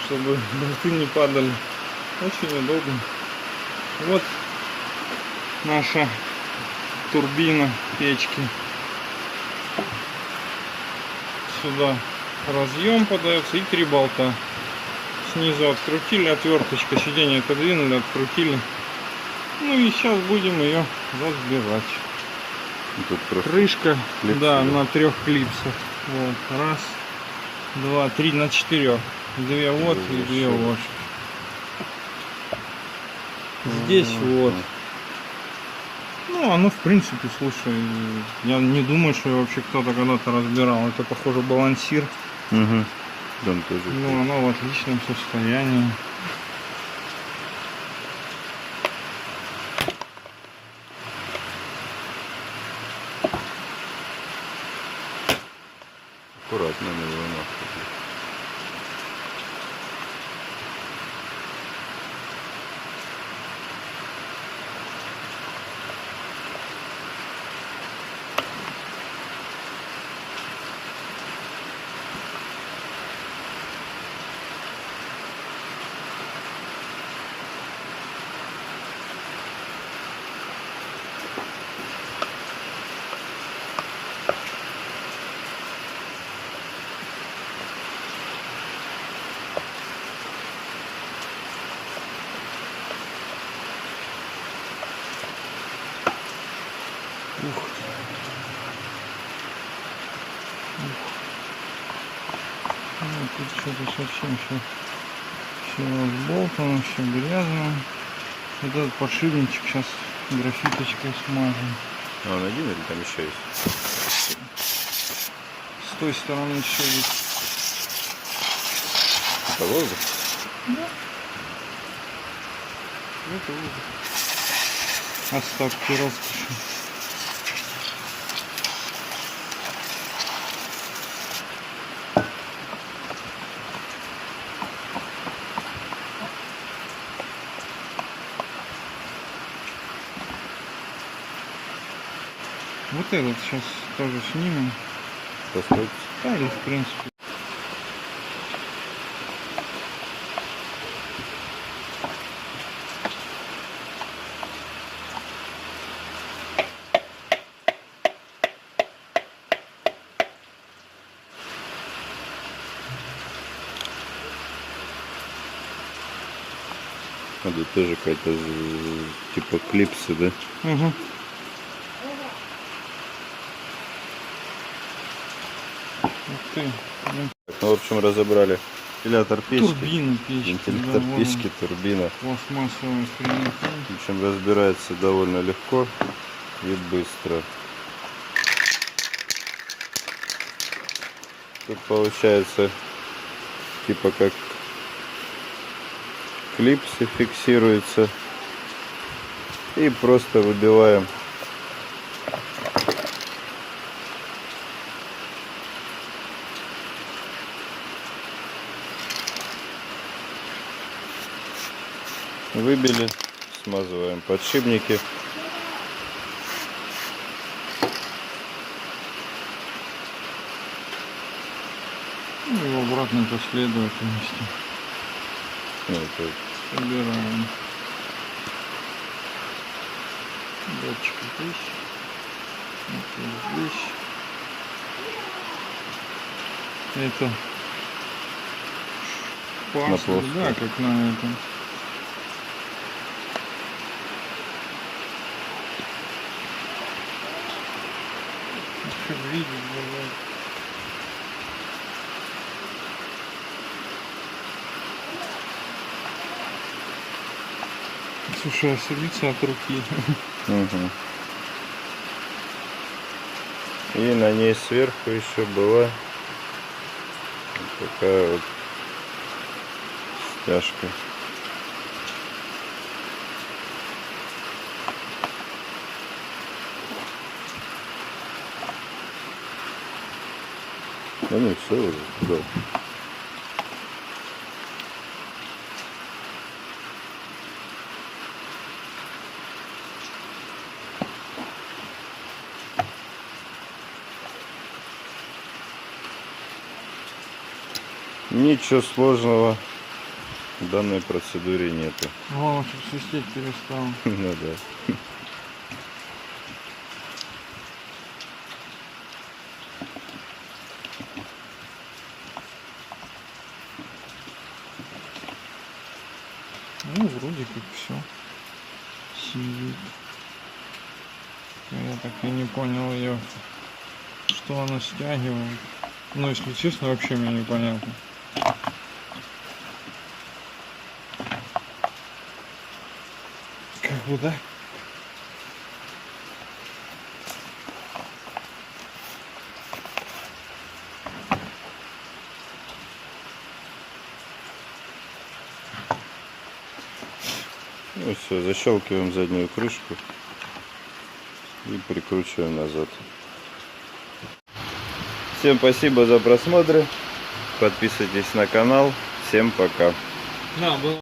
чтобы болты не падали. Очень удобно. Вот наша турбина печки. Сюда разъем подается и 3 болта. Снизу открутили, отверточка, сиденье отодвинули, открутили. Ну и сейчас будем ее разбирать. Тут крышка, клипсы, да, на 3 клипсах. Вот, раз, два, 3 на 4. 2 вот и 2 вот. Здесь вот. Ну, оно в принципе, слушай, я не думаю, что вообще кто-то когда-то разбирал. Это, похоже, балансир. Угу. Там тоже. Ну, оно в отличном состоянии. Аккуратно на его нахуй. Ну, тут что-то совсем все разболтано, все грязно. Вот этот подшипничек сейчас графиточкой смажем. А он один или там еще есть? С той стороны еще есть. Это воздух? Да. Это воздух. Остатки роскоши. Вот этот сейчас тоже снимем. Постойте. Да, или в принципе. Надо тоже какая-то типа клипсы, да? Угу. Ух ты. Ну, в общем, разобрали вентилятор печки, Турбина печки. вентилятор Да, печки, турбина. пластмассовая хрень. В общем, разбирается довольно легко и быстро. Тут получается типа как клипсы фиксируются. И просто выбиваем выбили, смазываем подшипники. Ну, и в обратной последовательности Это собираем. Датчик здесь. Это здесь. Это На паз, плоскую. да, как на этом. Еще видеть бывает. Слушай, а садится от руки. Угу. И на ней сверху еще была вот такая вот стяжка. Да ну все уже, да. Ничего сложного в данной процедуре нету. О, что свистеть перестал. Ну да. Ну, вроде как все сидит. Я так и не понял ее, что она стягивает. Ну, если честно, вообще мне непонятно. Как бы, да? Ну все, защелкиваем заднюю крышку и прикручиваем назад. Всем спасибо за просмотр. Подписывайтесь на канал. Всем пока. Да, было.